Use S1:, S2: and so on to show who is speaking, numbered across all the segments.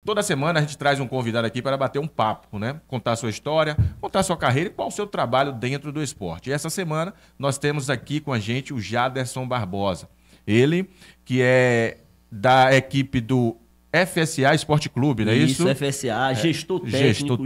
S1: toda semana a gente traz um convidado aqui para bater um papo, né? Contar a sua história, contar a sua carreira e qual o seu trabalho dentro do esporte. E essa semana nós temos aqui com a gente o Jaderson Barbosa. Ele que é da equipe do FSA Esporte Clube, não é isso?
S2: Isso, FSA, gestor gestor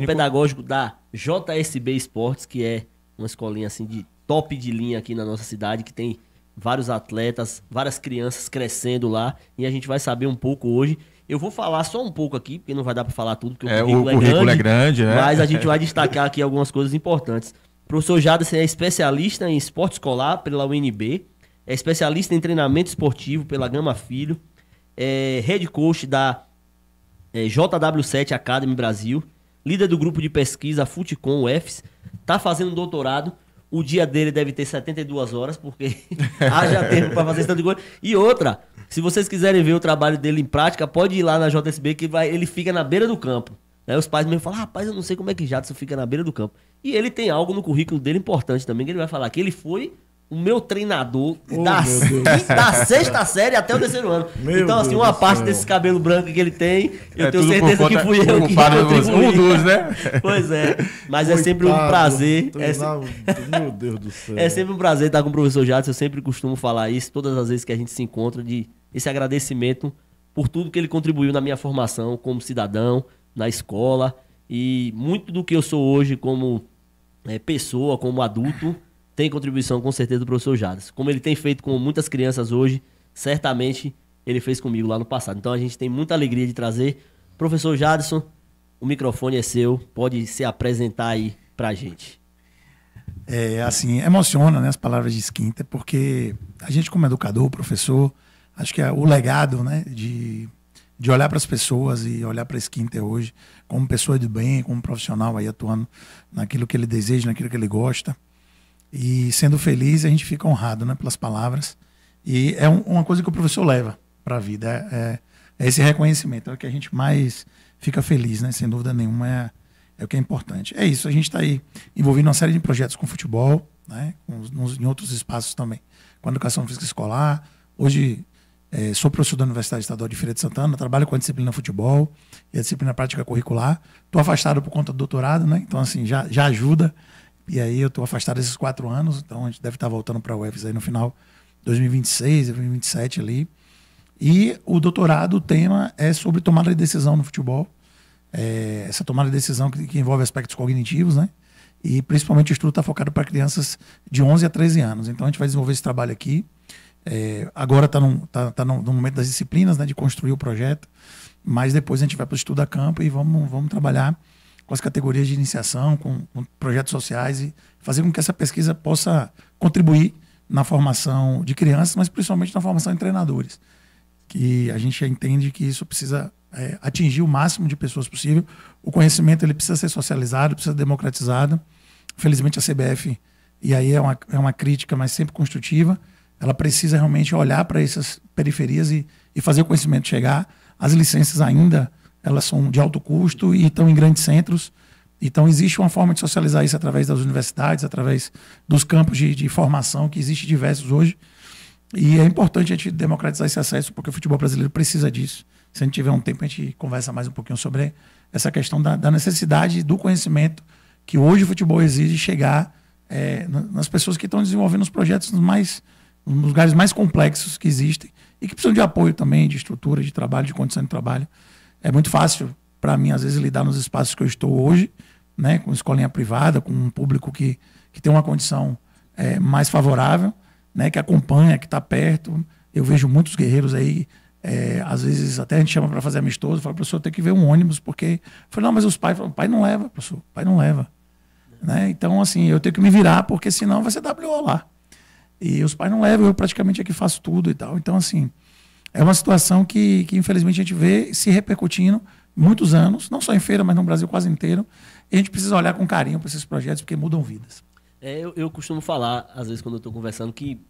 S2: pedagógico da JSB Esportes, que é uma escolinha assim de top de linha aqui na nossa cidade, que tem vários atletas, várias crianças crescendo lá, e a gente vai saber um pouco hoje. Eu vou falar só um pouco aqui, porque não vai dar para falar tudo, porque o currículo é grande, né? Mas a gente vai destacar aqui algumas coisas importantes. O professor Jaderson é especialista em esporte escolar pela UNB, é especialista em treinamento esportivo pela Gama Filho, é head coach da JW7 Academy Brasil, líder do grupo de pesquisa Futicom UFS, tá fazendo um doutorado. O dia dele deve ter 72 horas, porque haja tempo para fazer esse tanto de coisa. E outra, se vocês quiserem ver o trabalho dele em prática, pode ir lá na JSB, que ele fica na beira do campo. Aí os pais mesmo falam, rapaz, eu não sei como é que Jaderson fica na beira do campo. E ele tem algo no currículo dele importante também, que ele vai falar que ele foi o meu treinador da sexta série até o terceiro ano. Então, assim, uma parte desse cabelo branco que ele tem, eu tenho certeza que fui eu que contribuí.
S1: Um dos, né?
S2: Pois é. Mas é sempre um prazer.
S3: Meu Deus do céu.
S2: É sempre um prazer estar com o professor Jaderson. Eu sempre costumo falar isso, todas as vezes que a gente se encontra, de esse agradecimento por tudo que ele contribuiu na minha formação como cidadão, na escola. E muito do que eu sou hoje como pessoa, como adulto, tem contribuição com certeza do professor Jaderson. Como ele tem feito com muitas crianças hoje, certamente ele fez comigo lá no passado. Então a gente tem muita alegria de trazer. Professor Jaderson, o microfone é seu, pode se apresentar aí pra gente.
S3: Assim, emociona, né, as palavras de Esquinta, porque a gente como educador, professor, acho que é o legado, né, de olhar para as pessoas e olhar para a Esquinta hoje como pessoa de bem, como profissional aí atuando naquilo que ele deseja, naquilo que ele gosta. E sendo feliz, a gente fica honrado, né, pelas palavras. E é uma coisa que o professor leva para a vida. É esse reconhecimento. É o que a gente mais fica feliz, né? Sem dúvida nenhuma, é o que é importante. É isso, a gente está aí envolvido em uma série de projetos com futebol, né, em outros espaços também, com a educação física escolar. Hoje sou professor da Universidade Estadual de Feira de Santana, trabalho com a disciplina futebol e a disciplina prática curricular. Estou afastado por conta do doutorado, né? Então, assim, já ajuda. E aí eu estou afastado esses 4 anos, então a gente deve estar voltando para a UFS aí no final de 2026, 2027 ali. E o doutorado, o tema é sobre tomada de decisão no futebol. Essa tomada de decisão que envolve aspectos cognitivos, né? E principalmente o estudo está focado para crianças de 11 a 13 anos. Então a gente vai desenvolver esse trabalho aqui. Agora está no momento das disciplinas, né, de construir o projeto, mas depois a gente vai para o estudo a campo e vamos trabalhar com as categorias de iniciação, com projetos sociais e fazer com que essa pesquisa possa contribuir na formação de crianças, mas principalmente na formação de treinadores. Que a gente entende que isso precisa atingir o máximo de pessoas possível. O conhecimento ele precisa ser socializado, precisa ser democratizado. Felizmente a CBF, e aí é uma crítica, mas sempre construtiva, ela precisa realmente olhar para essas periferias e fazer o conhecimento chegar. As licenças ainda elas são de alto custo e estão em grandes centros. Então, existe uma forma de socializar isso através das universidades, através dos campos de formação, que existem diversos hoje. E é importante a gente democratizar esse acesso, porque o futebol brasileiro precisa disso. Se a gente tiver um tempo, a gente conversa mais um pouquinho sobre essa questão da necessidade do conhecimento que hoje o futebol exige chegar nas pessoas que estão desenvolvendo os projetos nos lugares mais complexos que existem e que precisam de apoio também, de estrutura, de trabalho, de condição de trabalho. É muito fácil para mim, às vezes, lidar nos espaços que eu estou hoje, né, com escolinha privada, com um público que tem uma condição mais favorável, né, que acompanha, que está perto. Eu vejo muitos guerreiros aí, às vezes até a gente chama para fazer amistoso, fala, professor, tem que ver um ônibus, porque... Eu falei, não, mas os pais falam, pai não leva, professor, pai não leva. Né? Então, assim, eu tenho que me virar, porque senão vai ser WO lá. E os pais não levam, eu praticamente é que faço tudo e tal. Então, assim... É uma situação que infelizmente a gente vê se repercutindo muitos anos, não só em Feira, mas no Brasil quase inteiro. E a gente precisa olhar com carinho para esses projetos, porque mudam vidas.
S2: Eu costumo falar, às vezes, quando eu estou conversando, que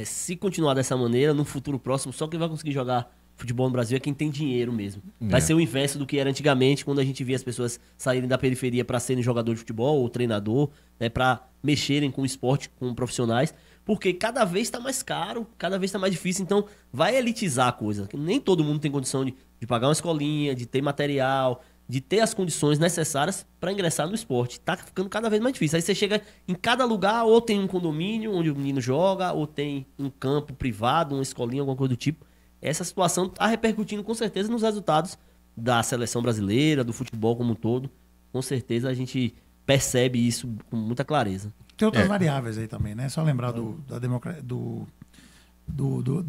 S2: se continuar dessa maneira, no futuro próximo, só quem vai conseguir jogar futebol no Brasil é quem tem dinheiro mesmo. Vai ser o inverso do que era antigamente, quando a gente via as pessoas saírem da periferia para serem jogador de futebol ou treinador, né, para mexerem com o esporte, com profissionais. Porque cada vez está mais caro, cada vez está mais difícil, então vai elitizar a coisa. Nem todo mundo tem condição de de pagar uma escolinha, de ter material, de ter as condições necessárias para ingressar no esporte. Tá ficando cada vez mais difícil. Aí você chega em cada lugar, ou tem um condomínio onde o menino joga, ou tem um campo privado, uma escolinha, alguma coisa do tipo. Essa situação está repercutindo com certeza nos resultados da seleção brasileira, do futebol como um todo. Com certeza a gente percebe isso com muita clareza.
S3: Tem outras variáveis aí também, né? Só lembrar do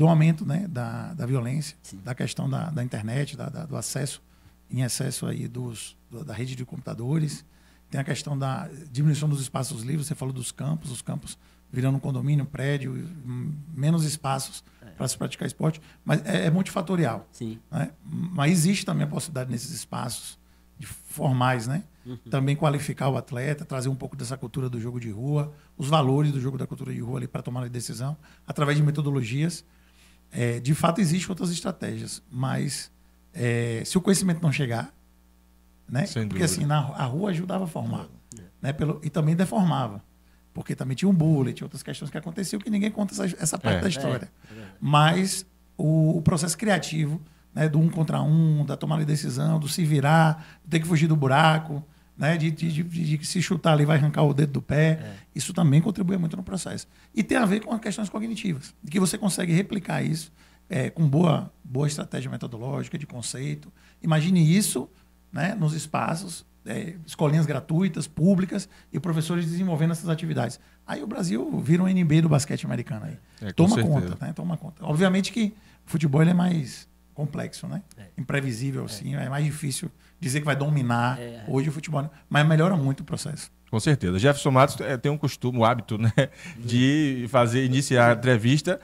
S3: aumento, né? da violência, sim, da questão da internet, do acesso em excesso aí da rede de computadores. Tem a questão da diminuição dos espaços livres. Você falou dos campos, os campos virando um condomínio, um prédio, menos espaços para se praticar esporte. Mas é multifatorial.
S2: Sim.
S3: Né? Mas existe também a possibilidade nesses espaços formais, né? Também qualificar o atleta, trazer um pouco dessa cultura do jogo de rua, os valores do jogo da cultura de rua ali para tomar a decisão, através de metodologias. De fato, existem outras estratégias, mas se o conhecimento não chegar, né? Porque assim, a rua ajudava a formar, né? E também deformava, porque também tinha um bullying, tinha outras questões que aconteciam que ninguém conta essa parte da história. Mas o processo criativo, né, do 1 contra 1, da tomada de decisão, do se virar, do ter que fugir do buraco, né, de se chutar ali vai arrancar o dedo do pé, isso também contribui muito no processo. E tem a ver com as questões cognitivas, de que você consegue replicar isso com boa estratégia metodológica, de conceito. Imagine isso, né, nos espaços, escolinhas gratuitas, públicas, e professores desenvolvendo essas atividades. Aí o Brasil vira um NBA do basquete americano. Aí. Toma conta, né? Toma conta. Obviamente que o futebol ele é mais complexo, né? Imprevisível, sim. É mais difícil dizer que vai dominar hoje o futebol, mas melhora muito o processo.
S1: Com certeza. Jefferson Matos tem um costume, um hábito, né, de iniciar a entrevista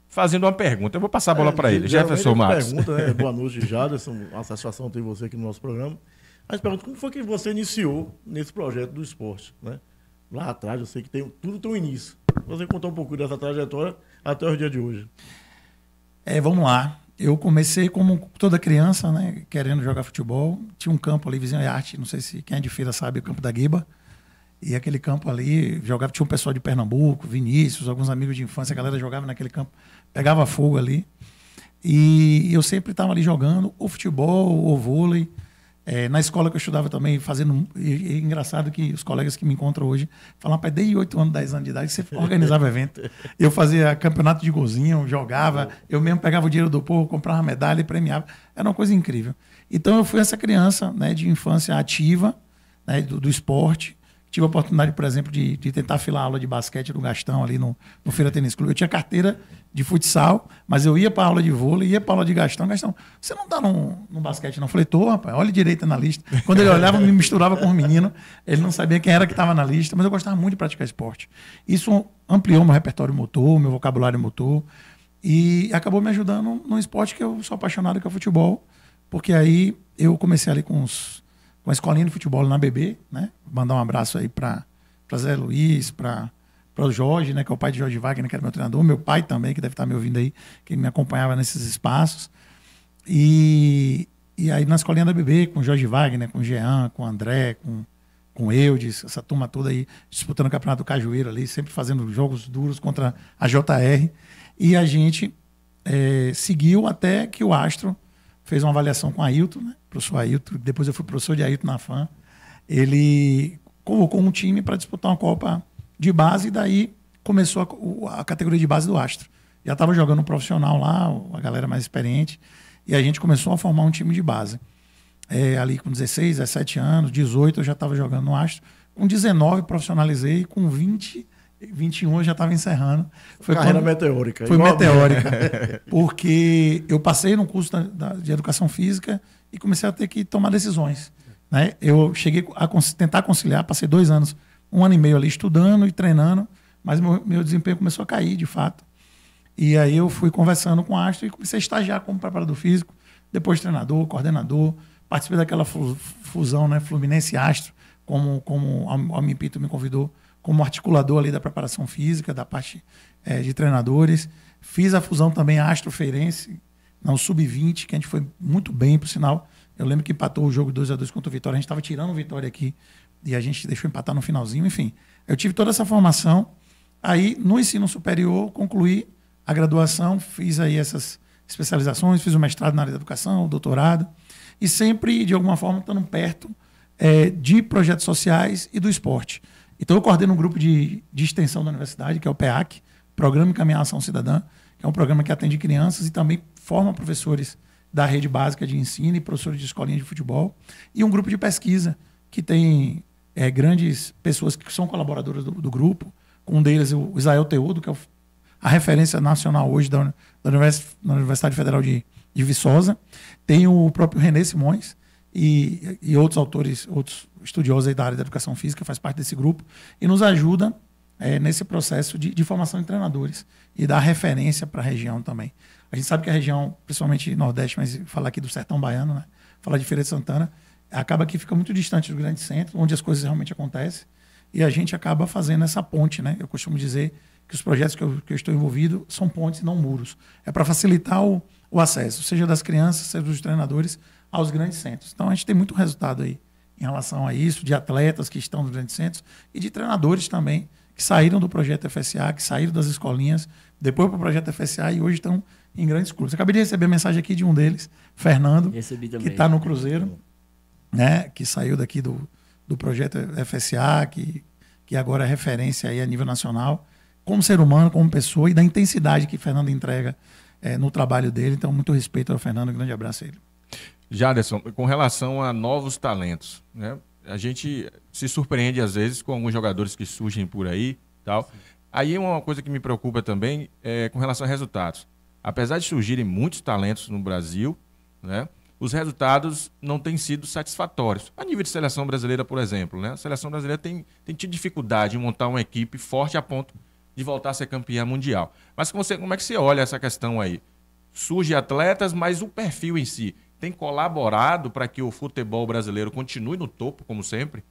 S1: fazendo uma pergunta. Eu vou passar a bola para ele. Jefferson Matos.
S4: Pergunta, boa noite, Jaderson. Uma satisfação ter você aqui no nosso programa. Mas pergunta, como foi que você iniciou nesse projeto do esporte, né? Lá atrás, eu sei que tudo tem um início. Você contar um pouco dessa trajetória até o dia de hoje.
S3: Vamos lá. Eu comecei como toda criança, né, querendo jogar futebol. Tinha um campo ali, vizinho de arte, não sei se quem é de Feira sabe, o campo da Guiba. E aquele campo ali, tinha um pessoal de Pernambuco, Vinícius, alguns amigos de infância, a galera jogava naquele campo, pegava fogo ali. E eu sempre estava ali jogando ou futebol ou vôlei. Na escola que eu estudava também, fazendo... E é engraçado que os colegas que me encontram hoje falam, rapaz, desde 8 anos, 10 anos de idade, você organizava evento. Eu fazia campeonato de golzinho, jogava, eu mesmo pegava o dinheiro do povo, comprava medalha e premiava. Era uma coisa incrível. Então eu fui essa criança, né, de infância ativa, né, do esporte. Tive a oportunidade, por exemplo, de tentar filar aula de basquete do Gastão ali no Feira Tênis Clube. Eu tinha carteira de futsal, mas eu ia para aula de vôlei, ia para aula de Gastão. Gastão, você não está no basquete não? Eu falei, tô, rapaz, olha direito na lista. Quando ele olhava, me misturava com os meninos. Ele não sabia quem era que estava na lista, mas eu gostava muito de praticar esporte. Isso ampliou meu repertório motor, meu vocabulário motor, e acabou me ajudando num esporte que eu sou apaixonado, que é o futebol, porque aí eu comecei ali com a escolinha de futebol na BB, né? Mandar um abraço aí para Zé Luiz, para o Jorge, né? Que é o pai de Jorge Wagner, que era meu treinador, meu pai também, que deve estar me ouvindo aí, que me acompanhava nesses espaços. E aí na escolinha da BB, com o Jorge Wagner, com o Jean, com o André, com o Eudes, essa turma toda aí, disputando o Campeonato do Cajueiro ali, sempre fazendo jogos duros contra a JR. E a gente seguiu até que o Astro fez uma avaliação com o Ailton, né? Professor Ailton, depois eu fui professor de Ailton na FAM. Ele colocou um time para disputar uma Copa de base e daí começou a categoria de base do Astro. Já estava jogando um profissional lá, a galera mais experiente, e a gente começou a formar um time de base. Ali com 16, 17 anos, 18 eu já estava jogando no Astro. Com 19 profissionalizei, com 20, 21 eu já estava encerrando.
S4: Carreira meteórica.
S3: Foi meteórica. Porque eu passei no curso de Educação Física e comecei a ter que tomar decisões. Né? Eu cheguei a tentar conciliar, passei 2 anos, 1 ano e meio ali estudando e treinando, mas meu desempenho começou a cair, de fato. E aí eu fui conversando com o Astro e comecei a estagiar como preparador físico, depois treinador, coordenador. Participei daquela fusão, né, Fluminense-Astro, como o Almir Pinto me convidou como articulador ali da preparação física, da parte de treinadores. Fiz a fusão também Astro-Feirense, no Sub-20, que a gente foi muito bem, por sinal. Eu lembro que empatou o jogo 2-2 contra o Vitória. A gente estava tirando o Vitória aqui e a gente deixou empatar no finalzinho. Enfim, eu tive toda essa formação. Aí, no ensino superior, concluí a graduação, fiz aí especializações, fiz o mestrado na área da educação, o doutorado, e sempre, de alguma forma, estando perto de projetos sociais e do esporte. Então, eu coordeno um grupo de extensão da universidade, que é o PEAC, Programa Encaminhar Ação Cidadã, que é um programa que atende crianças e também forma professores da rede básica de ensino e professores de escolinha de futebol. E um grupo de pesquisa que tem grandes pessoas que são colaboradoras do grupo. Um deles, o Israel Teudo, que é a referência nacional hoje da Universidade Federal de Viçosa. Tem o próprio René Simões e outros autores, outros estudiosos aí da área da educação física, faz parte desse grupo, e nos ajuda nesse processo de formação de treinadores e dar referência para a região também. A gente sabe que a região, principalmente Nordeste, mas falar aqui do Sertão Baiano, né? Falar de Feira de Santana, acaba que fica muito distante do grande centro, onde as coisas realmente acontecem, e a gente acaba fazendo essa ponte, né? Eu costumo dizer que os projetos que eu estou envolvido são pontes e não muros. É para facilitar o acesso, seja das crianças, seja dos treinadores, aos grandes centros. Então a gente tem muito resultado aí em relação a isso, de atletas que estão nos grandes centros e de treinadores também, que saíram do projeto FSA, que saíram das escolinhas, depois para o projeto FSA e hoje estão em grandes clubes. Acabei de receber mensagem aqui de um deles, Fernando, que está no Cruzeiro, né, que saiu daqui do projeto FSA, que agora é referência aí a nível nacional, como ser humano, como pessoa, e da intensidade que Fernando entrega no trabalho dele. Então, muito respeito ao Fernando, um grande abraço a ele.
S1: Jaderson, com relação a novos talentos, né? A gente se surpreende às vezes com alguns jogadores que surgem por aí, tal. Sim. Aí uma coisa que me preocupa também é com relação a resultados. Apesar de surgirem muitos talentos no Brasil, né, os resultados não têm sido satisfatórios. A nível de seleção brasileira, por exemplo, né, a seleção brasileira tem tido dificuldade em montar uma equipe forte a ponto de voltar a ser campeã mundial. Mas como é que você olha essa questão aí? Surgem atletas, mas o perfil em si tem colaborado para que o futebol brasileiro continue no topo, como sempre?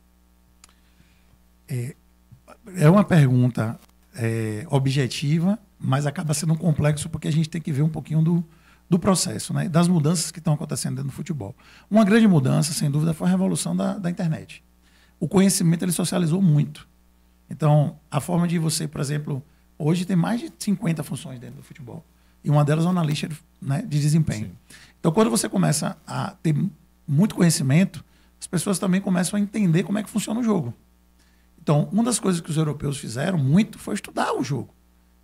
S3: É uma pergunta objetiva, mas acaba sendo um complexo porque a gente tem que ver um pouquinho do processo, né? Das mudanças que estão acontecendo dentro do futebol. Uma grande mudança, sem dúvida, foi a revolução da internet. O conhecimento ele socializou muito. Então, a forma de você, por exemplo, hoje tem mais de 50 funções dentro do futebol. E uma delas é o analista, né, de desempenho. Sim. Então, quando você começa a ter muito conhecimento, as pessoas também começam a entender como é que funciona o jogo. Então, uma das coisas que os europeus fizeram muito foi estudar o jogo,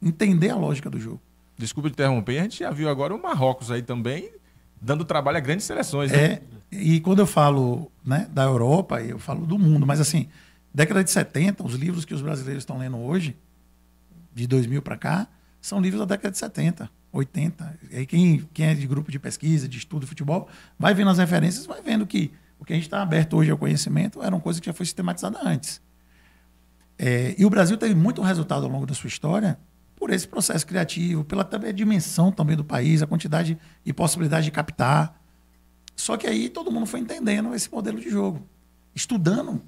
S3: entender a lógica do jogo.
S1: Desculpa te interromper, a gente já viu agora o Marrocos aí também dando trabalho a grandes seleções. Né?
S3: E quando eu falo, né, da Europa, eu falo do mundo, mas assim, década de 70, os livros que os brasileiros estão lendo hoje, de 2000 para cá, são livros da década de 70. 80. E aí quem é de grupo de pesquisa, de estudo de futebol, vai vendo as referências, vai vendo que o que a gente está aberto hoje ao conhecimento eram coisas que já foi sistematizada antes. E o Brasil teve muito resultado ao longo da sua história por esse processo criativo, pela também dimensão também do país, a quantidade e possibilidade de captar. Só que aí todo mundo foi entendendo esse modelo de jogo, estudando.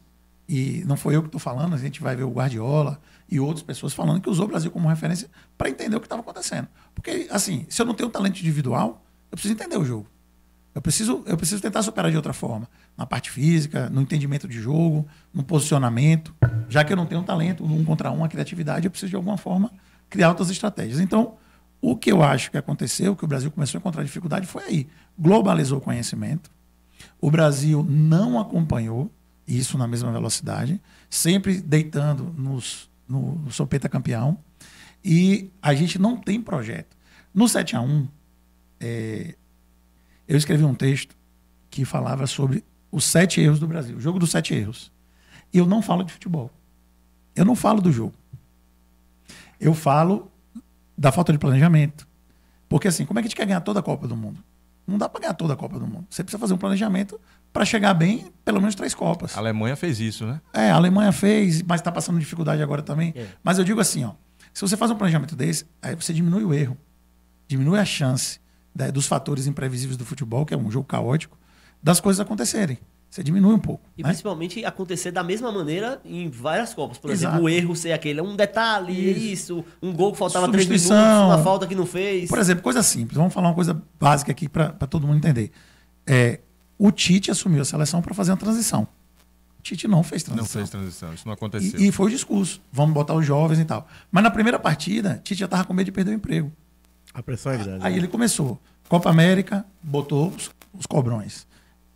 S3: E não foi eu que estou falando, a gente vai ver o Guardiola e outras pessoas falando que usou o Brasil como referência para entender o que estava acontecendo. Porque, assim, se eu não tenho talento individual, eu preciso entender o jogo. Eu preciso tentar superar de outra forma. Na parte física, no entendimento de jogo, no posicionamento. Já que eu não tenho talento, no 1 contra 1, a criatividade, eu preciso de alguma forma criar outras estratégias. Então, o que eu acho que aconteceu, que o Brasil começou a encontrar dificuldade, foi aí. Globalizou o conhecimento. O Brasil não acompanhou isso na mesma velocidade, sempre deitando no sopeta campeão, e a gente não tem projeto. No 7-1, eu escrevi um texto que falava sobre os 7 erros do Brasil, o jogo dos 7 erros. E eu não falo de futebol. Eu não falo do jogo. Eu falo da falta de planejamento. Porque assim, como é que a gente quer ganhar toda a Copa do Mundo? Não dá para ganhar toda a Copa do Mundo. Você precisa fazer um planejamento para chegar bem, pelo menos 3 Copas.
S1: A Alemanha fez isso, né?
S3: A Alemanha fez, mas está passando dificuldade agora também. Mas eu digo assim, ó, se você faz um planejamento desse, aí você diminui o erro, diminui a chance dos fatores imprevisíveis do futebol, que é um jogo caótico, das coisas acontecerem. Você diminui um pouco.
S2: E principalmente acontecer da mesma maneira em várias Copas. Por exemplo, o erro ser aquele, um detalhe, isso, um gol que faltava 3 minutos, uma falta que não fez.
S3: Por exemplo, coisa simples. Vamos falar uma coisa básica aqui para todo mundo entender. O Tite assumiu a seleção para fazer uma transição. O Tite não fez transição.
S1: Não fez transição, isso não aconteceu.
S3: E foi o discurso. Vamos botar os jovens e tal. Mas na primeira partida, Tite já estava com medo de perder o emprego.
S4: A pressão é grande.
S3: Aí ele começou. Copa América, botou os cobrões.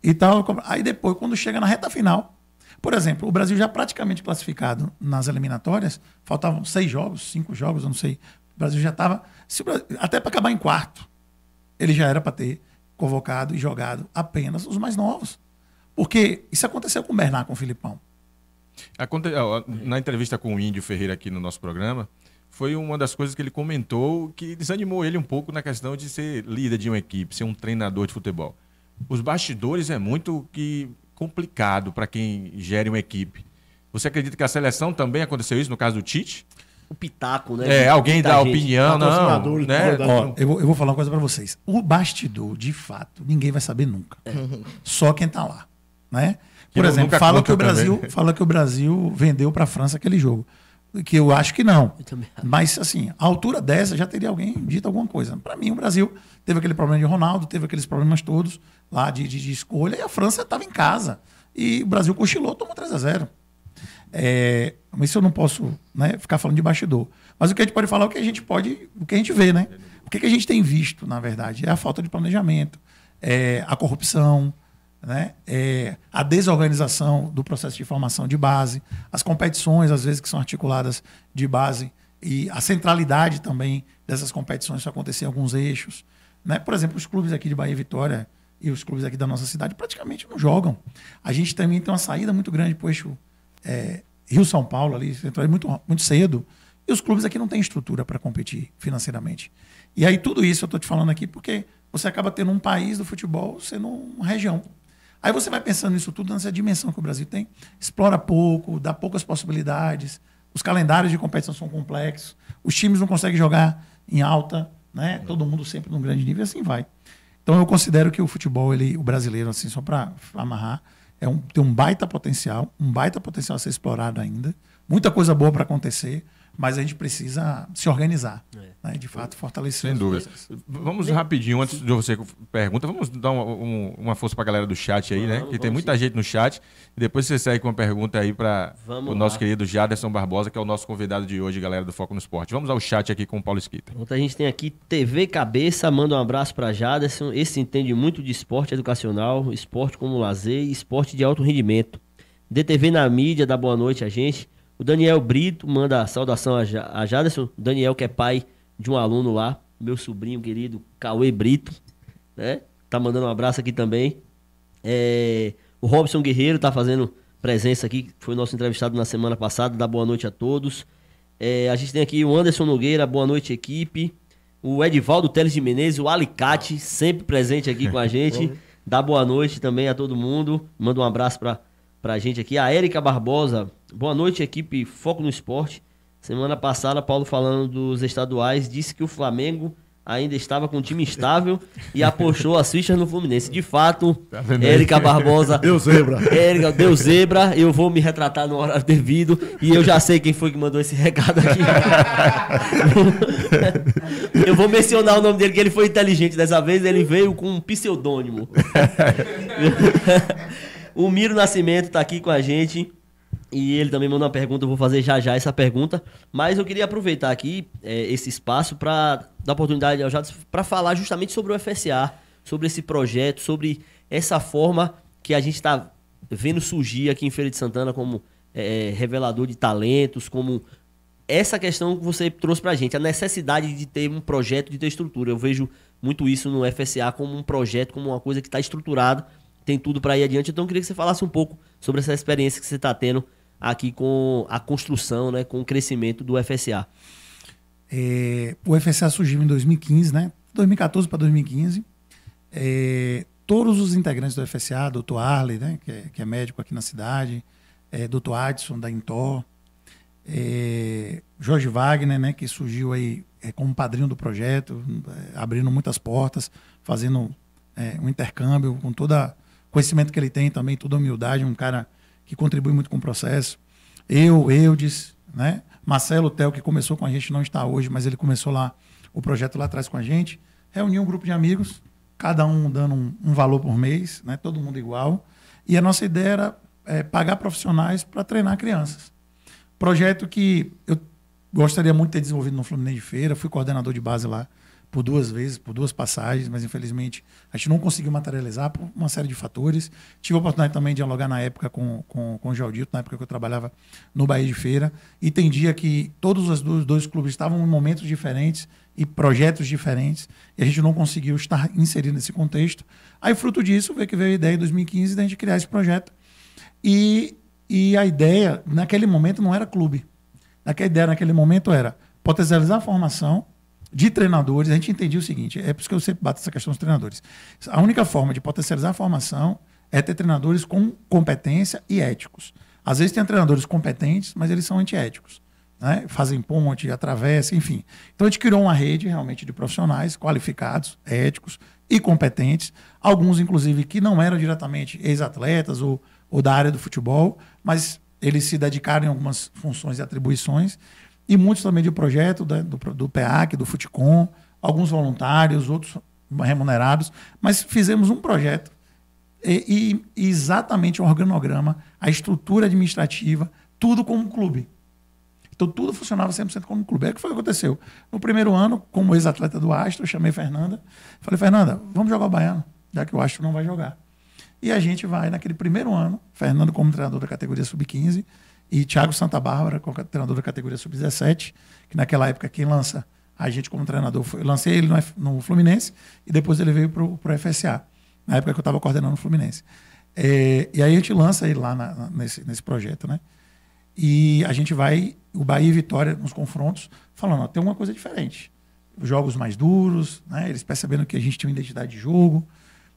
S3: E tal. Aí depois, quando chega na reta final, por exemplo, o Brasil já praticamente classificado nas eliminatórias, faltavam 6 jogos, 5 jogos, eu não sei. O Brasil já estava, até para acabar em quarto, ele já era para ter convocado e jogado apenas os mais novos. Porque isso aconteceu com o Bernard, com o Filipão.
S1: Na entrevista com o Índio Ferreira aqui no nosso programa, foi uma das coisas que ele comentou que desanimou ele um pouco na questão de ser líder de uma equipe, ser um treinador de futebol. Os bastidores é muito complicado para quem gere uma equipe. Você acredita que a seleção também aconteceu isso, no caso do Tite?
S2: O pitaco, né?
S1: Alguém dá opinião, não. Né?
S3: Ó, eu vou falar uma coisa para vocês. O bastidor, de fato, ninguém vai saber nunca. Só quem tá lá. Né? Por exemplo, fala que o Brasil vendeu para a França aquele jogo. Que eu acho que não. Mas, assim, a altura dessa já teria alguém dito alguma coisa. Para mim, o Brasil teve aquele problema de Ronaldo, teve aqueles problemas todos lá de escolha, e a França estava em casa. E o Brasil cochilou, tomou 3-0. Isso eu não posso, né, ficar falando de bastidor. Mas o que a gente pode falar é o que a gente vê, né? O que a gente tem visto, na verdade, é a falta de planejamento, a corrupção, né? A desorganização do processo de formação de base, as competições, às vezes, que são articuladas de base, e a centralidade também dessas competições só acontecer em alguns eixos. Né? Por exemplo, os clubes aqui de Bahia e Vitória e os clubes aqui da nossa cidade praticamente não jogam. A gente também tem uma saída muito grande para o eixo Rio-São Paulo, ali, muito, muito cedo, e os clubes aqui não têm estrutura para competir financeiramente. E aí tudo isso eu estou te falando aqui porque você acaba tendo um país do futebol sendo uma região. Aí você vai pensando nisso tudo, nessa dimensão que o Brasil tem, explora pouco, dá poucas possibilidades, os calendários de competição são complexos, os times não conseguem jogar em alta, né? Todo mundo sempre num grande nível, e assim vai. Então eu considero que o futebol, o brasileiro, assim, só para amarrar, tem um baita potencial a ser explorado ainda, muita coisa boa para acontecer, mas a gente precisa se organizar, né? De fato, fortalecer.
S1: Sem dúvida. Vamos rapidinho, antes de você pergunta, vamos dar uma força para a galera do chat aí, né? Que tem muita gente no chat. E depois você segue com uma pergunta aí para o nosso querido Jaderson Barbosa, que é o nosso convidado de hoje, galera do Foco no Esporte. Vamos ao chat aqui com o Paulo Esquita.
S2: A gente tem aqui TV Cabeça, manda um abraço para Jaderson. Esse entende muito de esporte educacional, esporte como lazer e esporte de alto rendimento. DTV na mídia, dá boa noite a gente. O Daniel Brito manda saudação a Jaderson. O Daniel, que é pai de um aluno lá, meu sobrinho querido, Cauê Brito, né? Tá mandando um abraço aqui também. O Robson Guerreiro tá fazendo presença aqui, foi nosso entrevistado na semana passada. Dá boa noite a todos. A gente tem aqui o Anderson Nogueira, boa noite, equipe. O Edivaldo Teles de Menezes, o Alicate, sempre presente aqui com a gente. Dá boa noite também a todo mundo. Manda um abraço pra gente aqui. A Érica Barbosa, boa noite, equipe Foco no Esporte. Semana passada, Paulo, falando dos estaduais, disse que o Flamengo ainda estava com um time estável e apostou as fichas no Fluminense. De fato, tá, Érica Barbosa...
S4: Deu zebra.
S2: Érica, deu zebra. Eu vou me retratar no horário devido e eu já sei quem foi que mandou esse recado aqui. Eu vou mencionar o nome dele, que ele foi inteligente dessa vez. Ele veio com um pseudônimo. O Miro Nascimento tá aqui com a gente e ele também mandou uma pergunta. Eu vou fazer já essa pergunta, mas eu queria aproveitar aqui esse espaço para dar oportunidade ao Jaderson para falar justamente sobre o FSA, sobre esse projeto, sobre essa forma que a gente está vendo surgir aqui em Feira de Santana como revelador de talentos, como essa questão que você trouxe para a gente, a necessidade de ter um projeto, de ter estrutura. Eu vejo muito isso no FSA como um projeto, como uma coisa que está estruturada, tem tudo para ir adiante. Então eu queria que você falasse um pouco sobre essa experiência que você está tendo aqui com a construção, né, com o crescimento do FSA.
S3: O FSA surgiu em 2015, né? 2014 para 2015. Todos os integrantes do FSA, Dr. Arley, né, que é médico aqui na cidade, Dr. Adson, da Intor, Jorge Wagner, né, que surgiu aí como padrinho do projeto, abrindo muitas portas, fazendo um intercâmbio com todo o conhecimento que ele tem também, toda a humildade, um cara que contribui muito com o processo. Eudes, né? Marcelo Tel, que começou com a gente, não está hoje, mas ele começou lá o projeto lá atrás com a gente. Reuniu um grupo de amigos, cada um dando um valor por mês, né? Todo mundo igual. E a nossa ideia era pagar profissionais para treinar crianças. Projeto que eu gostaria muito de ter desenvolvido no Fluminense de Feira, fui coordenador de base lá por 2 vezes, por 2 passagens, mas infelizmente a gente não conseguiu materializar por uma série de fatores. Tive a oportunidade também de dialogar na época com o Jaldito, na época que eu trabalhava no Bahia de Feira, e entendia que todos os dois clubes estavam em momentos diferentes e projetos diferentes, e a gente não conseguiu estar inserido nesse contexto. Aí, fruto disso, veio a ideia em 2015 de a gente criar esse projeto. E a ideia, naquele momento, não era clube. A ideia, naquele momento, era potencializar a formação de treinadores. A gente entendia o seguinte, é por isso que eu sempre bato essa questão dos treinadores. A única forma de potencializar a formação é ter treinadores com competência e éticos. Às vezes tem treinadores competentes, mas eles são antiéticos, né? Fazem ponte, atravessam, enfim. Então a gente criou uma rede realmente de profissionais qualificados, éticos e competentes, alguns inclusive que não eram diretamente ex-atletas ou da área do futebol, mas eles se dedicaram em algumas funções e atribuições, e muitos também de projeto do PEAC, do Futecom, alguns voluntários, outros remunerados, mas fizemos um projeto e exatamente o organograma, a estrutura administrativa, tudo como clube. Então tudo funcionava 100% como clube. É o que foi que aconteceu. No primeiro ano, como ex-atleta do Astro, eu chamei Fernanda, falei, Fernanda, vamos jogar o Baiano, já que o Astro não vai jogar. E a gente vai, naquele primeiro ano, Fernando como treinador da categoria Sub-15 e Thiago Santa Bárbara como treinador da categoria Sub-17, que naquela época quem lança a gente como treinador foi... Eu lancei ele no Fluminense e depois ele veio para o FSA, na época que eu estava coordenando o Fluminense. E aí a gente lança ele lá nesse projeto, né? E a gente vai, o Bahia e Vitória, nos confrontos, falando, ó, tem uma coisa diferente. Jogos mais duros, né? Eles percebendo que a gente tinha uma identidade de jogo,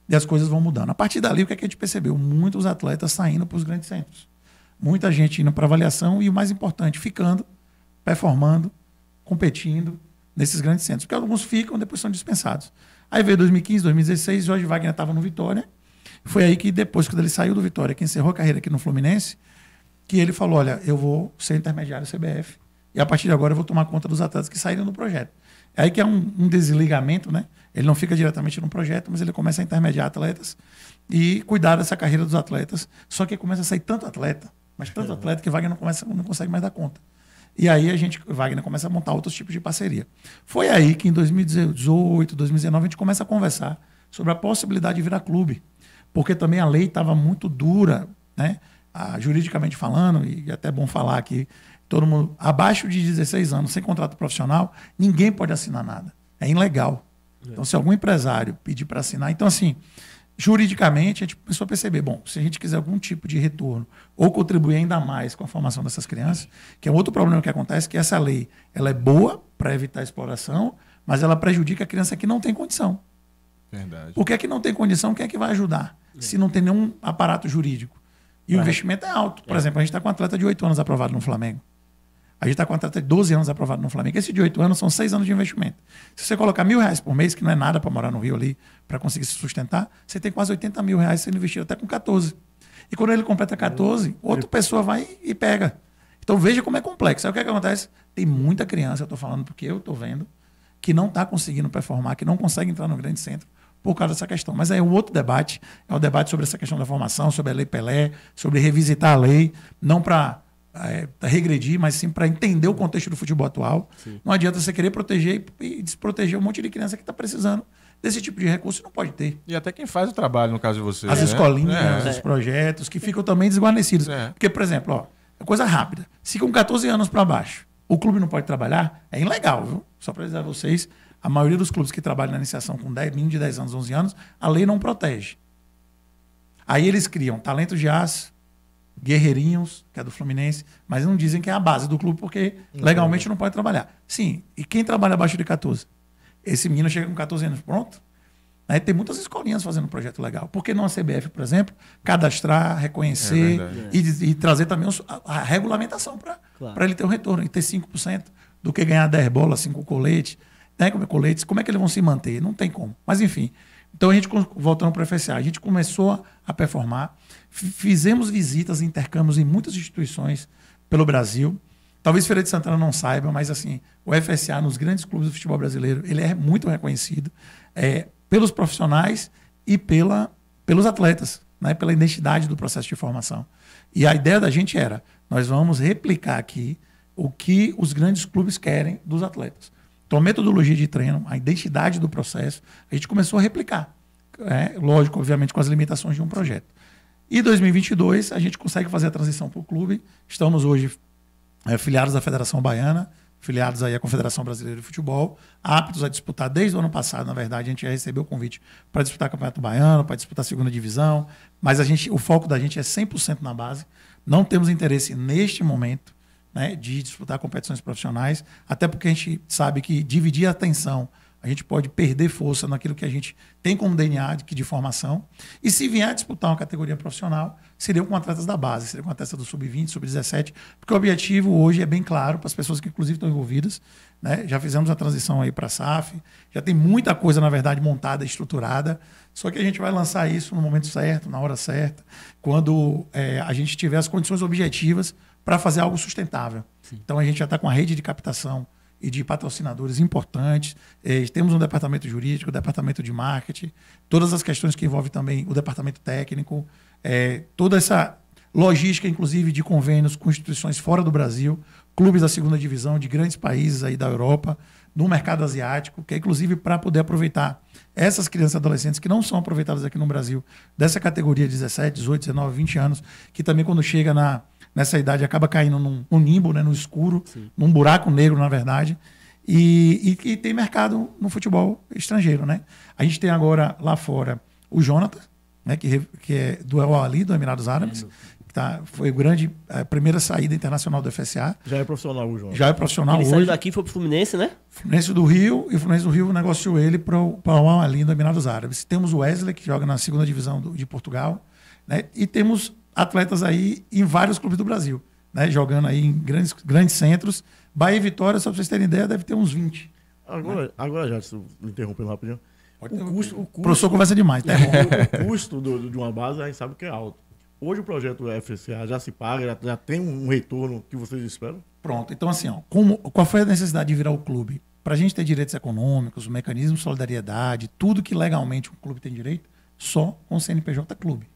S3: e as coisas vão mudando. A partir dali, o que é que a gente percebeu? Muitos atletas saindo para os grandes centros. Muita gente indo para avaliação e, o mais importante, ficando, performando, competindo nesses grandes centros. Porque alguns ficam, depois são dispensados. Aí veio 2015, 2016, Jorge Wagner estava no Vitória. Foi aí que depois, quando ele saiu do Vitória, que encerrou a carreira aqui no Fluminense, que ele falou, olha, eu vou ser intermediário CBF e a partir de agora eu vou tomar conta dos atletas que saíram do projeto. É aí que é um desligamento, né? Ele não fica diretamente no projeto, mas ele começa a intermediar atletas e cuidar dessa carreira dos atletas. Só que começa a sair tanto atleta, mas tanto atleta que Wagner não consegue mais dar conta. E aí Wagner começa a montar outros tipos de parceria. Foi aí que em 2018, 2019, a gente começa a conversar sobre a possibilidade de virar clube. Porque também a lei estava muito dura, né? Juridicamente falando, e é até bom falar aqui, todo mundo abaixo de 16 anos, sem contrato profissional, ninguém pode assinar nada. É ilegal. Então, se algum empresário pedir para assinar... Então, assim, juridicamente, a gente começou a perceber, bom, se a gente quiser algum tipo de retorno ou contribuir ainda mais com a formação dessas crianças, que é outro problema que acontece, que essa lei ela é boa para evitar a exploração, mas ela prejudica a criança que não tem condição.
S1: Verdade.
S3: Porque é que não tem condição, quem é que vai ajudar? Se não tem nenhum aparato jurídico. E o investimento é alto. Por exemplo, a gente está com um atleta de 8 anos aprovado no Flamengo. A gente está com um atleta de 12 anos aprovado no Flamengo. Esse de 8 anos são 6 anos de investimento. Se você colocar R$1.000 por mês, que não é nada para morar no Rio ali, para conseguir se sustentar, você tem quase R$80 mil sendo investido até com 14. E quando ele completa 14, outra pessoa vai e pega. Então veja como é complexo. Aí o que acontece? Tem muita criança, eu estou falando porque eu estou vendo, que não está conseguindo performar, que não consegue entrar no grande centro por causa dessa questão. Mas aí o outro debate é o debate sobre essa questão da formação, sobre a Lei Pelé, sobre revisitar a lei, não para regredir, mas sim para entender o contexto do futebol atual. Sim. Não adianta você querer proteger e desproteger um monte de criança que está precisando desse tipo de recurso, não pode ter.
S1: E até quem faz o trabalho, no caso de vocês.
S3: As escolinhas, os projetos, que ficam também desguarnecidos. Porque, por exemplo, é coisa rápida. Se com 14 anos para baixo o clube não pode trabalhar, é ilegal, viu? Só para dizer a vocês, a maioria dos clubes que trabalham na iniciação com menino de 10 anos, 11 anos, a lei não protege. Aí eles criam talentos de aço, guerreirinhos, que é do Fluminense, mas não dizem que é a base do clube, porque legalmente não pode trabalhar. Sim, e quem trabalha abaixo de 14? Esse menino chega com 14 anos, pronto. Aí tem muitas escolinhas fazendo um projeto legal. Por que não a CBF, por exemplo, cadastrar, reconhecer e trazer também a regulamentação para ele ter um retorno, e ter 5% do que ganhar 10 bolas, 5 coletes, coletes, como é que eles vão se manter? Não tem como. Mas, enfim. Então, a gente, voltando para o FSA, a gente começou a performar, fizemos visitas, intercâmbios em muitas instituições pelo Brasil. Talvez Feira de Santana não saiba, mas, assim, o FSA, nos grandes clubes do futebol brasileiro, ele é muito reconhecido pelos profissionais e pelos atletas, né? Pela identidade do processo de formação. E a ideia da gente era, nós vamos replicar aqui o que os grandes clubes querem dos atletas. Então, a metodologia de treino, a identidade do processo, a gente começou a replicar. Lógico, obviamente, com as limitações de um projeto. E em 2022, a gente consegue fazer a transição para o clube. Estamos hoje filiados à Federação Baiana, filiados aí à Confederação Brasileira de Futebol, aptos a disputar desde o ano passado, na verdade, a gente já recebeu o convite para disputar o Campeonato Baiano, para disputar a segunda divisão, mas o foco da gente é 100% na base. Não temos interesse neste momento, né, de disputar competições profissionais, até porque a gente sabe que dividir a atenção, a gente pode perder força naquilo que a gente tem como DNA de formação. E se vier a disputar uma categoria profissional, seria com atletas da base, seria com atletas do Sub-20, Sub-17, porque o objetivo hoje é bem claro para as pessoas que inclusive estão envolvidas, né? Já fizemos a transição aí para a SAF, já tem muita coisa, na verdade, montada, estruturada, só que a gente vai lançar isso no momento certo, na hora certa, quando a gente tiver as condições objetivas para fazer algo sustentável. Sim. Então a gente já está com a rede de captação e de patrocinadores importantes. Temos um departamento jurídico, departamento de marketing, todas as questões que envolvem também o departamento técnico, toda essa logística, inclusive, de convênios com instituições fora do Brasil, clubes da segunda divisão de grandes países aí da Europa, no mercado asiático, que é inclusive para poder aproveitar essas crianças e adolescentes que não são aproveitadas aqui no Brasil, dessa categoria de 17, 18, 19, 20 anos, que também quando chega nessa idade acaba caindo num limbo, né, no escuro, sim, num buraco negro, na verdade, e tem mercado no futebol estrangeiro, né? A gente tem agora lá fora o Jonathan, né, que é do El Ahly, do Emirados Árabes, foi a primeira saída internacional do FSA.
S4: Já é profissional o Jonathan.
S3: Já é profissional hoje.
S2: Ele saiu daqui e foi pro Fluminense, né?
S3: Fluminense do Rio, e o Fluminense do Rio negociou ele para o El Ahly, do Emirados Árabes. Temos o Wesley, que joga na segunda divisão de Portugal, né? E temos atletas aí em vários clubes do Brasil, né? Jogando aí em grandes centros. Bahia e Vitória, só para vocês terem ideia, deve ter uns 20.
S4: Agora já, se eu interrompendo rapidinho.
S3: O professor conversa demais, tá?
S4: O custo de uma base, a gente sabe que é alto. Hoje o projeto FSA já se paga, já tem um retorno que vocês esperam?
S3: Pronto, então assim, qual foi a necessidade de virar o clube? Para a gente ter direitos econômicos, o mecanismo de solidariedade, tudo que legalmente um clube tem direito, só com o CNPJ Clube.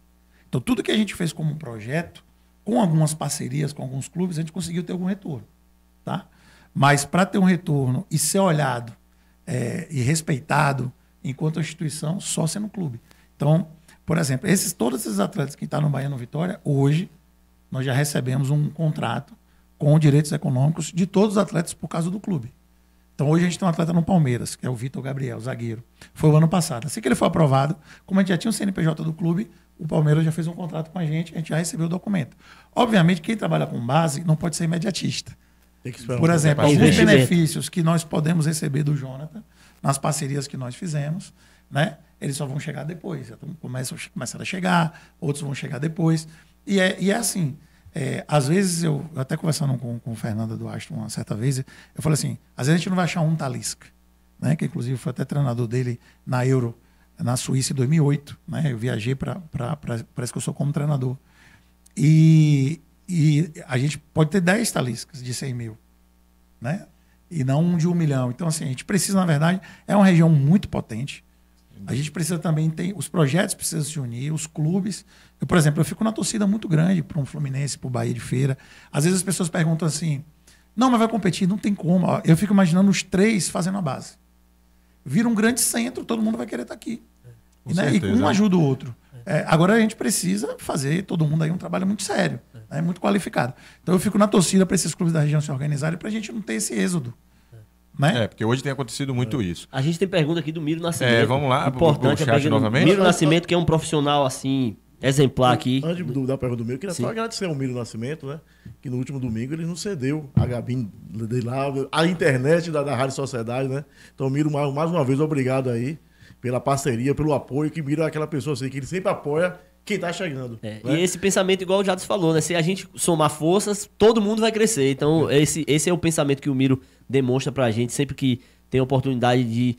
S3: Então, tudo que a gente fez como um projeto, com algumas parcerias com alguns clubes, a gente conseguiu ter algum retorno. Tá? Mas para ter um retorno e ser olhado e respeitado enquanto instituição, só sendo clube. Então, por exemplo, todos esses atletas que estão no Baiano Vitória, hoje, nós já recebemos um contrato com direitos econômicos de todos os atletas por causa do clube. Então, hoje a gente tem um atleta no Palmeiras, que é o Vitor Gabriel, zagueiro. Foi o ano passado. Assim que ele foi aprovado, como a gente já tinha o CNPJ do clube, o Palmeiras já fez um contrato com a gente já recebeu o documento. Obviamente, quem trabalha com base não pode ser imediatista. Tem que esperar. Por exemplo, alguns benefícios que nós podemos receber do Jonathan, nas parcerias que nós fizemos, né? Eles só vão chegar depois. Então, começam a chegar, outros vão chegar depois. E é assim, às vezes, eu até conversando com o Fernando do Aston uma certa vez, eu falei assim, às vezes a gente não vai achar um Talisca, né? Que inclusive foi até treinador dele na Euro, na Suíça em 2008. Né? Eu viajei parece que eu sou como treinador. E a gente pode ter 10 Taliscas de 100 mil, né? E não um de 1 milhão. Então, assim, a gente precisa, na verdade, é uma região muito potente. A gente precisa também os projetos precisam se unir, os clubes. Por exemplo, eu fico na torcida muito grande para um Fluminense, para o Bahia de Feira. Às vezes as pessoas perguntam assim, não, mas vai competir, não tem como. Eu fico imaginando os 3 fazendo a base. Vira um grande centro, todo mundo vai querer estar aqui. E um ajuda o outro. Agora a gente precisa fazer, todo mundo aí, um trabalho muito sério, né, muito qualificado. Então eu fico na torcida para esses clubes da região se organizarem para a gente não ter esse êxodo. Né?
S1: Porque hoje tem acontecido muito isso.
S2: A gente tem pergunta aqui do Miro Nascimento.
S1: Vamos lá,
S2: importante
S1: o chat novamente.
S2: Miro Nascimento, que é um profissional assim, exemplar aqui.
S4: Antes da pergunta do Miro, eu queria só agradecer ao Miro Nascimento, né? Que no último domingo ele nos cedeu a Gabine de lá, a internet da Rádio Sociedade, né? Então, Miro, mais uma vez, obrigado aí pela parceria, pelo apoio, que Miro é aquela pessoa assim, que ele sempre apoia quem tá chegando. Né?
S2: E esse pensamento, igual o Jadson falou, né? Se a gente somar forças, todo mundo vai crescer. Então, esse é o pensamento que o Miro demonstra pra gente. Sempre que tem oportunidade de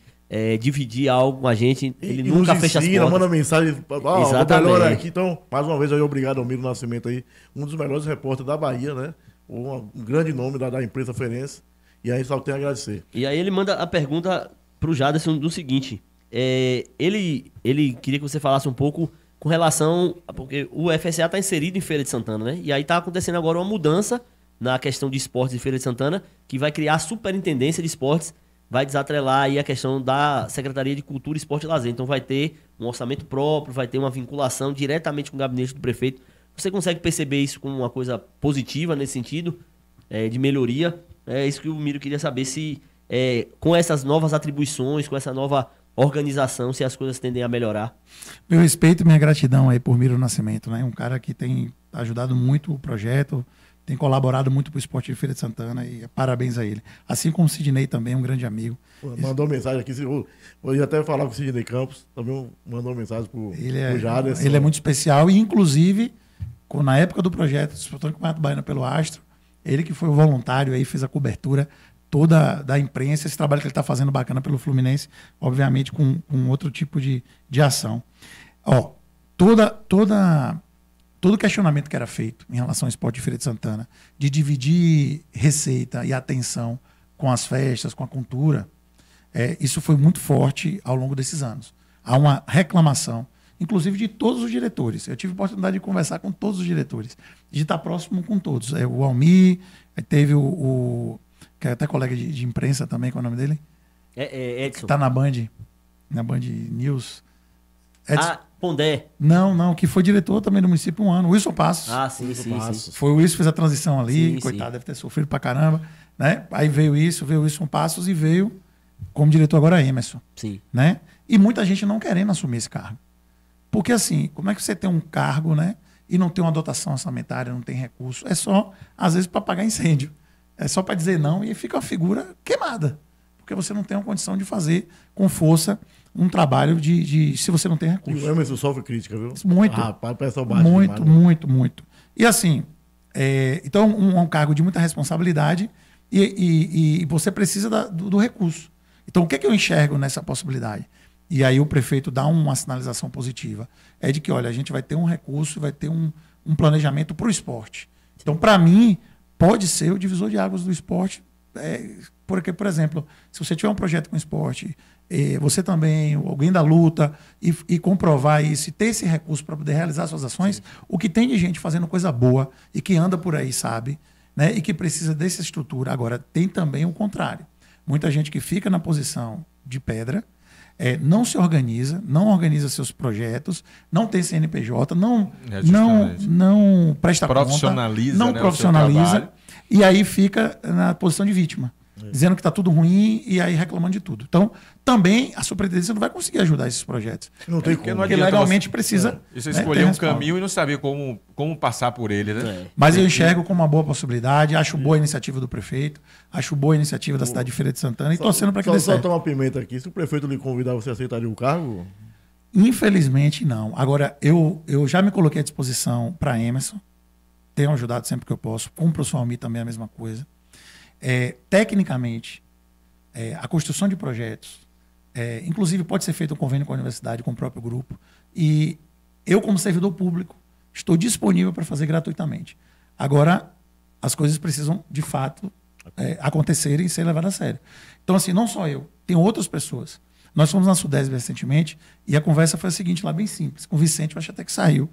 S2: dividir algo com a gente, ele nunca fecha as portas.
S4: Manda mensagem,
S2: Exatamente.
S4: Aqui. Então, mais uma vez, aí, obrigado ao Miro Nascimento aí, um dos melhores repórteres da Bahia, né? Um grande nome da imprensa feirense. E aí só tem a agradecer.
S2: E aí ele manda a pergunta pro Jadson do seguinte. Ele queria que você falasse um pouco com relação... Porque o FSA está inserido em Feira de Santana, né? E aí está acontecendo agora uma mudança na questão de esportes em Feira de Santana, que vai criar a Superintendência de Esportes vai desatrelar aí a questão da Secretaria de Cultura, Esporte e Lazer. Então vai ter um orçamento próprio, vai ter uma vinculação diretamente com o gabinete do prefeito. Você consegue perceber isso como uma coisa positiva nesse sentido, de melhoria? É isso que o Miro queria saber, se com essas novas atribuições, com essa nova organização, se as coisas tendem a melhorar.
S3: Meu respeito e minha gratidão aí por Miro Nascimento, né? Um cara que tem ajudado muito o projeto, tem colaborado muito para o esporte de Feira de Santana e parabéns a ele. Assim como o Sidney também, um grande amigo.
S4: Mandou mensagem aqui, eu ia até falar com o Sidney Campos, também mandou mensagem para o Jaderson.
S3: Ele é muito especial e, inclusive, na época do projeto, disputando o Campeonato Baiano pelo Astro, ele que foi o voluntário aí, fez a cobertura toda da imprensa, esse trabalho que ele está fazendo bacana pelo Fluminense, obviamente com outro tipo de ação. Ó, todo questionamento que era feito em relação ao esporte de Feira de Santana, de dividir receita e atenção com as festas, com a cultura, isso foi muito forte ao longo desses anos. Há uma reclamação, inclusive de todos os diretores. Eu tive a oportunidade de conversar com todos os diretores, de estar próximo com todos. O Almir, teve o que é até colega de imprensa também, qual é o nome dele?
S2: Edson.
S3: Que está na Band News.
S2: Edson. Pondé.
S3: Não, que foi diretor também do município um ano. Wilson Passos.
S2: Sim.
S3: Foi o Wilson que fez a transição ali,
S2: sim,
S3: coitado, deve ter sofrido pra caramba, né? Aí veio o Wilson Passos e veio como diretor agora Emerson.
S2: Sim.
S3: Né? E muita gente não querendo assumir esse cargo. Porque assim, como é que você tem um cargo, né? E não tem uma dotação orçamentária, não tem recurso? É só, às vezes, para apagar incêndio. É só para dizer não e fica uma figura queimada. Porque você não tem uma condição de fazer com força um trabalho se você não tem recurso.
S4: E o Emerson sofre crítica, viu?
S3: Muito.
S4: Rapaz, o pessoal bate
S3: muito,
S4: demais,
S3: muito, muito. E assim, então um cargo de muita responsabilidade e você precisa do recurso. Então o que eu enxergo nessa possibilidade? E aí o prefeito dá uma sinalização positiva. É de que, olha, a gente vai ter um recurso, vai ter um planejamento para o esporte. Então, para mim, pode ser o divisor de águas do esporte. Porque, por exemplo, se você tiver um projeto com esporte, você também, alguém da luta, e comprovar isso, e ter esse recurso para poder realizar suas ações, o que tem de gente fazendo coisa boa e que anda por aí, sabe? Né? E que precisa dessa estrutura. Agora, tem também o contrário. Muita gente que fica na posição de pedra, não se organiza, não organiza seus projetos, não tem CNPJ, não presta conta, não profissionaliza, e aí fica na posição de vítima, dizendo que está tudo ruim e aí reclamando de tudo. Então, também a superintendência não vai conseguir ajudar esses projetos.
S4: Não tem como.
S3: Porque legalmente precisa.
S1: Você escolher um caminho e não saber como passar por ele, né?
S3: Mas eu enxergo como uma boa possibilidade, acho boa a iniciativa do prefeito, acho boa a iniciativa da cidade de Feira de Santana e torcendo para que dê certo.
S4: Só tomar pimenta aqui. Se o prefeito lhe convidar, você aceitaria o cargo?
S3: Infelizmente, não. Agora, eu já me coloquei à disposição para Emerson, tenho ajudado sempre que eu posso, com o professor Almir também a mesma coisa. Tecnicamente, a construção de projetos, inclusive pode ser feito um convênio com a universidade, com o próprio grupo, e eu, como servidor público, estou disponível para fazer gratuitamente. Agora, as coisas precisam, de fato, acontecerem e serem levadas a sério. Então, assim, não só eu, tem outras pessoas. Nós fomos na Sudesb recentemente e a conversa foi a seguinte, lá bem simples, com o Vicente, eu acho até que saiu.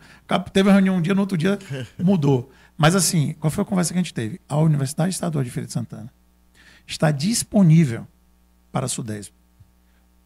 S3: Teve uma reunião um dia, no outro dia mudou. Mas assim, qual foi a conversa que a gente teve? A Universidade Estadual de Feira de Santana está disponível para a Sudesb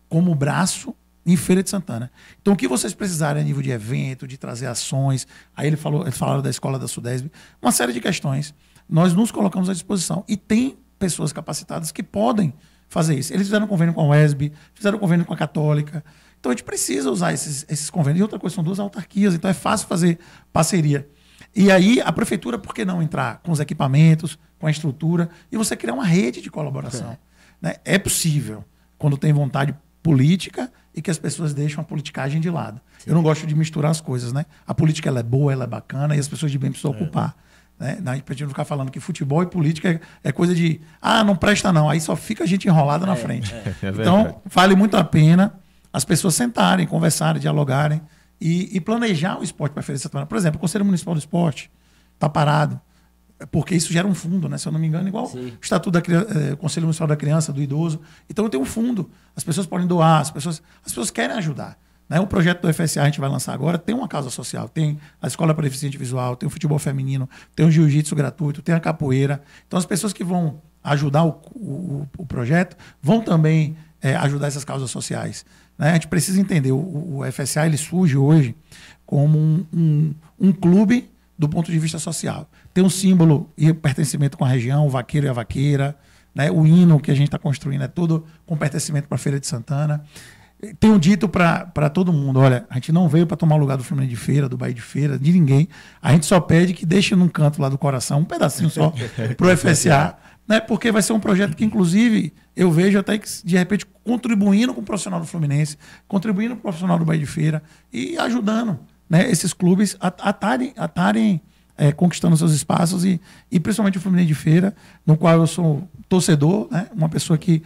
S3: como braço em Feira de Santana. Então, o que vocês precisarem a nível de evento, de trazer ações, aí eles falaram da escola da Sudesb, uma série de questões, nós nos colocamos à disposição. E tem pessoas capacitadas que podem fazer isso. Eles fizeram convênio com a UESB, fizeram convênio com a Católica. Então, a gente precisa usar esses convênios. E outra coisa, são duas autarquias, então é fácil fazer parceria. E aí, a prefeitura, por que não entrar com os equipamentos, com a estrutura, e você criar uma rede de colaboração? Né? É possível, quando tem vontade política e que as pessoas deixam a politicagem de lado. Sim. Eu não gosto de misturar as coisas, né? A política ela é boa, ela é bacana, e as pessoas de bem precisam ocupar. Né? Pra gente não ficar falando que futebol e política é coisa de não presta não, aí só fica a gente enrolada na frente. Então, vale muito a pena as pessoas sentarem, conversarem, dialogarem e planejar o esporte para a Feira de Santana. Por exemplo, o Conselho Municipal do Esporte está parado, porque isso gera um fundo, né? Se eu não me engano, igual o Estatuto do Conselho Municipal da Criança, do Idoso. Então tem um fundo, as pessoas podem doar, as pessoas querem ajudar. Né? O projeto do FSA a gente vai lançar agora, tem uma causa social, tem a Escola para Deficiente Visual, tem o futebol feminino, tem o jiu-jitsu gratuito, tem a capoeira. Então as pessoas que vão ajudar o projeto, vão também ajudar essas causas sociais. Né? A gente precisa entender, o FSA ele surge hoje como um clube do ponto de vista social. Tem um símbolo e pertencimento com a região, o vaqueiro e a vaqueira, né? O hino que a gente está construindo é todo com pertencimento para a Feira de Santana. Tem um dito para todo mundo, olha, a gente não veio para tomar o lugar do Fluminense de Feira, do Bahia de Feira, de ninguém. A gente só pede que deixe num canto lá do coração, um pedacinho só, para o FSA, né? Porque vai ser um projeto que, inclusive, eu vejo até que, de repente, contribuindo com o profissional do Fluminense, contribuindo com o profissional do Bahia de Feira e ajudando, né, esses clubes a estarem conquistando seus espaços e principalmente o Fluminense de Feira, no qual eu sou torcedor, né, uma pessoa que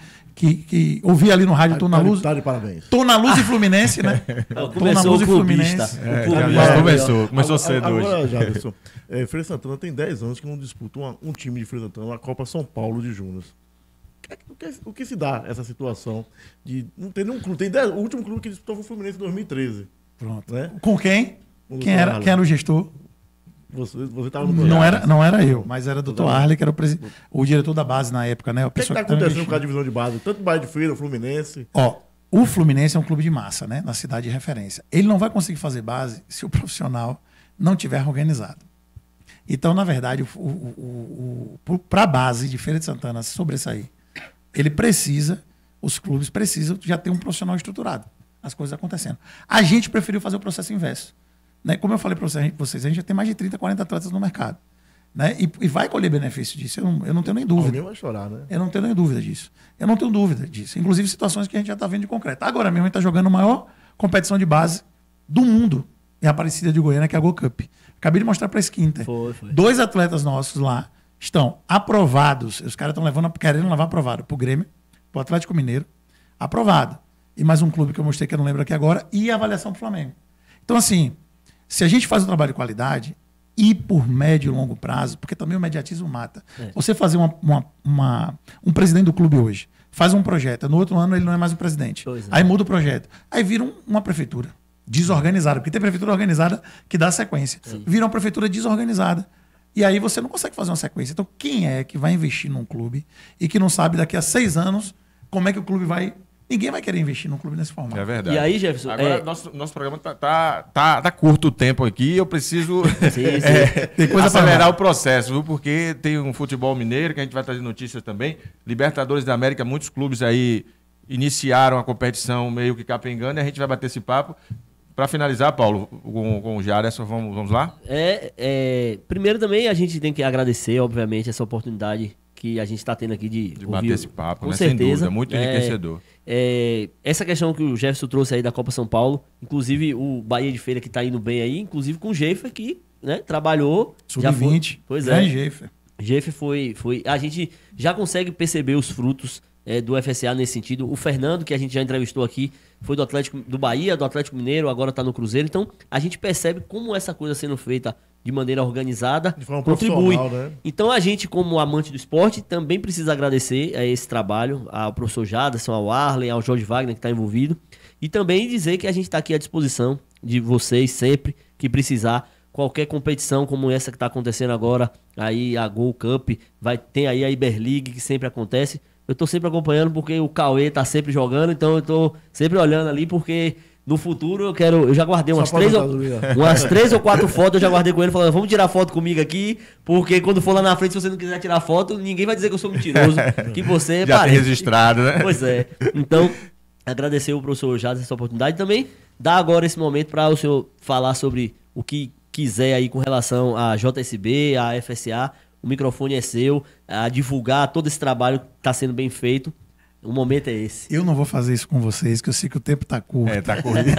S3: ouvi ali no rádio, tô na luz.
S4: Parabéns.
S3: Tô na luz e Fluminense, né? Tô na luz e Fluminense.
S1: Começou cedo hoje.
S4: Agora, Jaderson, Feira de Santana tem 10 anos que não disputa um time de Feira de Santana, a Copa São Paulo de Júnior. O que se dá essa situação de não ter nenhum clube? O último clube que disputou foi o Fluminense em 2013.
S3: Pronto.
S4: Né?
S3: Com quem? Quem era o gestor?
S4: Você estava no projeto.
S3: Não era eu, mas era o Dr. Arley, que era o diretor da base na época, né?
S4: O que está acontecendo com a divisão de base? Tanto Bahia de Feira, Fluminense.
S3: O Fluminense é um clube de massa, né? Na cidade de referência. Ele não vai conseguir fazer base se o profissional não tiver organizado. Então, na verdade, para a base de Feira de Santana sobressair, os clubes precisam já ter um profissional estruturado. As coisas acontecendo. A gente preferiu fazer o processo inverso. Né? Como eu falei para vocês, a gente já tem mais de 30, 40 atletas no mercado. Né? E vai colher benefício disso, eu não tenho nem dúvida.
S4: Alguém vai chorar, né?
S3: Eu não tenho nem dúvida disso. Eu não tenho dúvida disso. Inclusive situações que a gente já está vendo de concreto. Agora mesmo a gente está jogando a maior competição de base do mundo em Aparecida de Goiânia, que é a Go Cup. Acabei de mostrar para a Esquinta.
S2: Foi.
S3: 2 atletas nossos lá estão aprovados. Os caras estão querendo levar aprovado para o Grêmio, para o Atlético Mineiro, aprovado. E mais um clube que eu mostrei que eu não lembro aqui agora, e a avaliação do Flamengo. Então, assim, se a gente faz um trabalho de qualidade, e por médio e longo prazo, porque também o mediatismo mata. Você fazer um presidente do clube hoje, faz um projeto, no outro ano ele não é mais o presidente. Aí muda o projeto. Aí vira uma prefeitura desorganizada, porque tem prefeitura organizada que dá sequência. Sim. Vira uma prefeitura desorganizada. E aí você não consegue fazer uma sequência. Então, quem é que vai investir num clube e que não sabe daqui a 6 anos como é que o clube vai... Ninguém vai querer investir num clube nesse formato.
S1: É verdade.
S2: E aí, Jefferson...
S1: Agora, nosso programa tá curto o tempo aqui. Eu preciso
S3: tem coisa
S1: acelerar o processo, viu? Porque tem um futebol mineiro, que a gente vai trazer notícias também. Libertadores da América, muitos clubes aí iniciaram a competição meio que capengando, e a gente vai bater esse papo. Para finalizar, Paulo, com o Jaderson, vamos lá?
S2: Primeiro também a gente tem que agradecer, obviamente, essa oportunidade que a gente está tendo aqui de
S1: ouvir, bater esse papo,
S2: com
S1: né?
S2: certeza.
S1: Sem dúvida, muito enriquecedor.
S2: Essa questão que o Jefferson trouxe aí da Copa São Paulo, inclusive o Bahia de Feira que está indo bem aí, inclusive com o Jeffer que, né, trabalhou.
S3: Sub-20.
S2: Pois é.
S3: Jeffer.
S2: Jeffer foi... A gente já consegue perceber os frutos do FSA nesse sentido. O Fernando, que a gente já entrevistou aqui, foi do Bahia, do Atlético Mineiro, agora está no Cruzeiro. Então, a gente percebe como essa coisa sendo feita de maneira organizada contribui. Né? Então, a gente, como amante do esporte, também precisa agradecer a esse trabalho, ao professor Jaderson, ao Arlen, ao Jorge Wagner, que está envolvido. E também dizer que a gente está aqui à disposição de vocês sempre que precisar. Qualquer competição como essa que está acontecendo agora, aí a Go Cup, tem aí a Iberleague, que sempre acontece. Eu tô sempre acompanhando porque o Cauê tá sempre jogando, então eu tô sempre olhando ali porque no futuro eu já guardei umas 3 ou 4 fotos, eu já guardei com ele falando, vamos tirar foto comigo aqui, porque quando for lá na frente, se você não quiser tirar foto, ninguém vai dizer que eu sou mentiroso, que você
S1: já tem registrado, né?
S2: Pois é. Então, agradecer o professor Jaderson essa oportunidade e também dar agora esse momento para o senhor falar sobre o que quiser aí com relação à JSB, à FSA. O microfone é seu, a divulgar todo esse trabalho que está sendo bem feito. O momento é esse.
S3: Eu não vou fazer isso com vocês, que eu sei que o tempo está curto.
S1: Está corrido.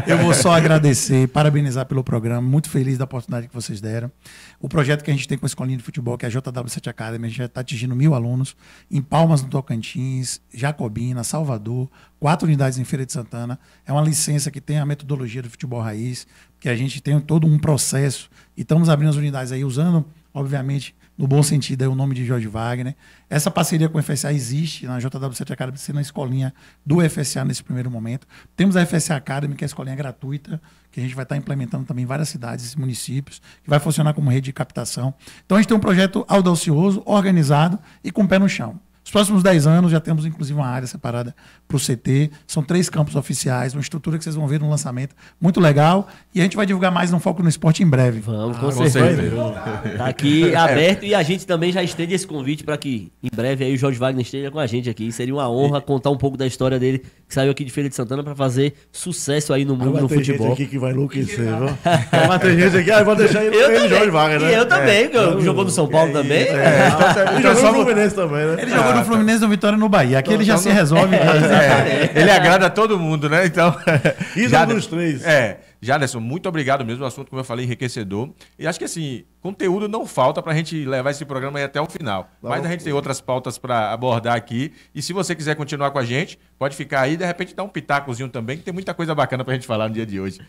S3: Eu vou só agradecer, parabenizar pelo programa, muito feliz da oportunidade que vocês deram. O projeto que a gente tem com a escolinha de futebol, que é a JW7 Academy, a gente já está atingindo 1.000 alunos em Palmas, no Tocantins, Jacobina, Salvador, 4 unidades em Feira de Santana. É uma licença que tem a metodologia do futebol raiz, que a gente tem todo um processo e estamos abrindo as unidades aí usando, obviamente, no bom sentido, é o nome de Jorge Wagner. Essa parceria com o FSA existe na JW7 Academy, sendo a escolinha do FSA nesse primeiro momento. Temos a FSA Academy, que é a escolinha gratuita, que a gente vai estar implementando também em várias cidades e municípios, que vai funcionar como rede de captação. Então a gente tem um projeto audacioso, organizado e com o pé no chão. Os próximos 10 anos já temos, inclusive, uma área separada para o CT. São 3 campos oficiais, uma estrutura que vocês vão ver no lançamento muito legal. E a gente vai divulgar mais no Foco no Esporte em breve.
S2: Vamos, com certeza. Está aqui aberto e a gente também já estende esse convite para que em breve aí o Jorge Wagner esteja com a gente aqui. Seria uma honra contar um pouco da história dele, que saiu aqui de Feira de Santana para fazer sucesso aí no mundo do futebol.
S4: Tem gente aqui que vai enlouquecer, viu? Mas tem gente aqui, vou deixar ele Jorge Wagner, né?
S2: E eu também, que jogou no São Paulo também.
S4: Ele jogou no Fluminense também, né?
S3: Ele jogou no Fluminense, no Vitória e no Bahia. Aqui ele já se resolve.
S1: Ele agrada a todo mundo, né? Então.
S4: Isso é dos 3.
S1: Jaderson, muito obrigado mesmo. O assunto, como eu falei, enriquecedor. E acho que assim, conteúdo não falta para a gente levar esse programa aí até o final. Mas a gente tem outras pautas para abordar aqui. E se você quiser continuar com a gente, pode ficar aí, de repente dar um pitacozinho também, que tem muita coisa bacana para a gente falar no dia de hoje.